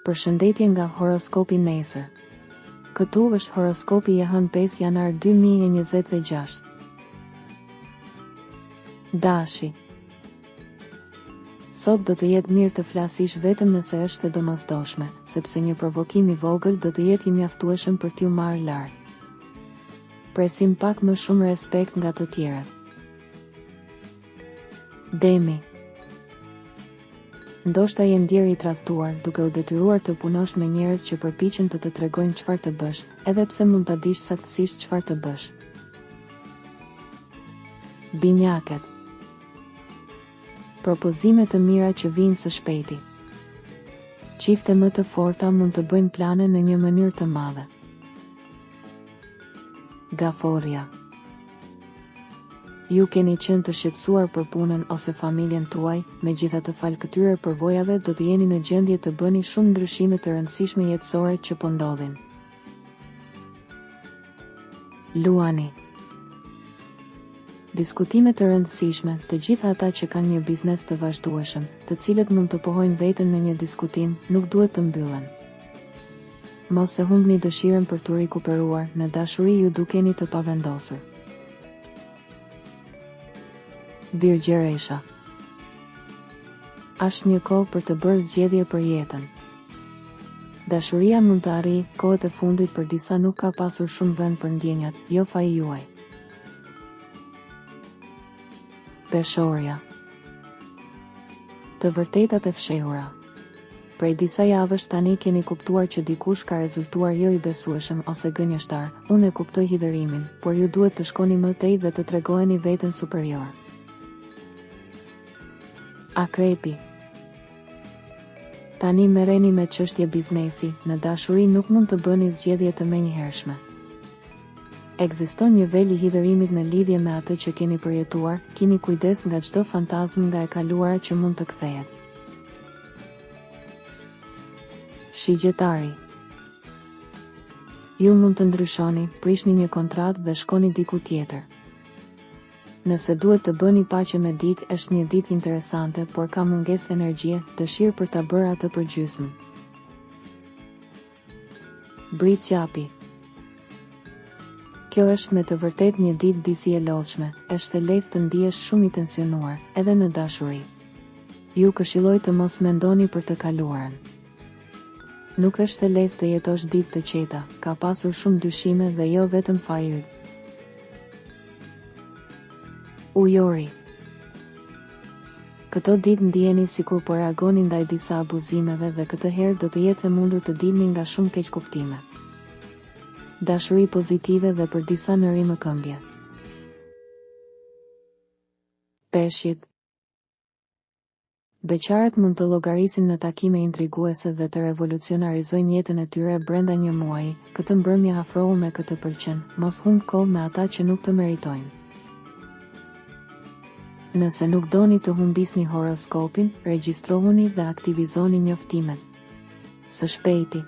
Përshëndetje nga horoskopi nesër. Këtu është horoskopi i hënë 5 janar 2026. Dashi. Sot do të jetë mirë të flasish vetëm nëse është e domosdoshme, sepse një provokim i vogël do të jetë i mjaftueshëm për t'ju marrë lart. Presim pak më shumë respekt nga të tjerat. Demi. Ndoshta je ndjer i tradhtuar, duke u detyruar të punosh me njerëz që përpiqen të tregojnë çfarë të bësh, edhe pse mund ta dish saktësisht çfarë të bësh. Binjakët. Propozime të mira që vijnë së shpejti. Çifte më të forta mund të bëjnë plane në një mënyrë të madhe. Gaforja. Ju keni qenë të shqetësuar për punën ose familjen tuaj, megjithatë fal këtyre përvojave do të jeni në gjendje të bëni shumë ndryshime të rëndësishme jetësore që po ndodhin. Luani. Diskutime të rëndësishme, të gjitha ata që kanë një biznes të vazhdueshëm, të cilët mund të pohojnë veten në një diskutim, nuk duhet të mbyllen. Mos e humbni dëshirën për t'u rikuperuar, në dashuri ju dukeni të pavendosur. Virgjeresha. Është një kohë për të bërë zgjedhje për jetën. Dashuria mund të arrijë, kohët e fundit për disa nuk ka pasur shumë vend për ndjenjat, jo faji juaj. Peshorja. Të vërtetat e fshehura. Prej disa javësh tani keni kuptuar që dikush ka rezultuar jo i besueshëm ose gënjeshtar. Unë e kuptoj hidhërimin, por ju duhet të shkoni më tej dhe të tregojeni veten superior. Akrepi. Tani merreni me çështje biznesi, në dashuri nuk mund të bëni zgjedhje të menjëhershme. Ekziston një nivel i hidhërimit në lidhje me atë që keni përjetuar, keni kujdes nga çdo fantazm nga e kaluara që mund të kthehet. Shigjetari. Ju mund të ndryshoni, prishni një kontratë dhe shkoni diku tjetër. Nëse duhet të bëni paqe me dikë, është një ditë interesante, por ka mungesë energjie, dëshirë për ta bërë atë përgjysmë. Britsjapi. Kjo është me të vërtet një ditë disi e lodhshme, është e lehtë të ndihesh shumë i tensionuar, edhe në dashuri. Ju këshilloj të mos mendoni për të kaluarën. Nuk është e lehtë të jetosh ditë të qeta, ka pasur shumë dyshime dhe jo vetëm faji yt. Ujori. Këto ditë ndiheni sikur po reagoni ndaj disa abuzimeve dhe këtë herë do të jetë e mundur të dilni nga shumë keqkuptime. Dashuri pozitive dhe për disa në rimëkëmbje. Peshqit. Beqarët mund të llogarisin në takime intriguese dhe të revolucionarizojnë jetën e tyre brenda një muaji. Këtë mbrëmje afrohu me këtë pëlqen, mos humb kohë me ata që nuk të meritojnë. Nëse nuk doni të humbisni horoskopin, regjistrohuni dhe aktivizoni njoftimet. Së shpejti.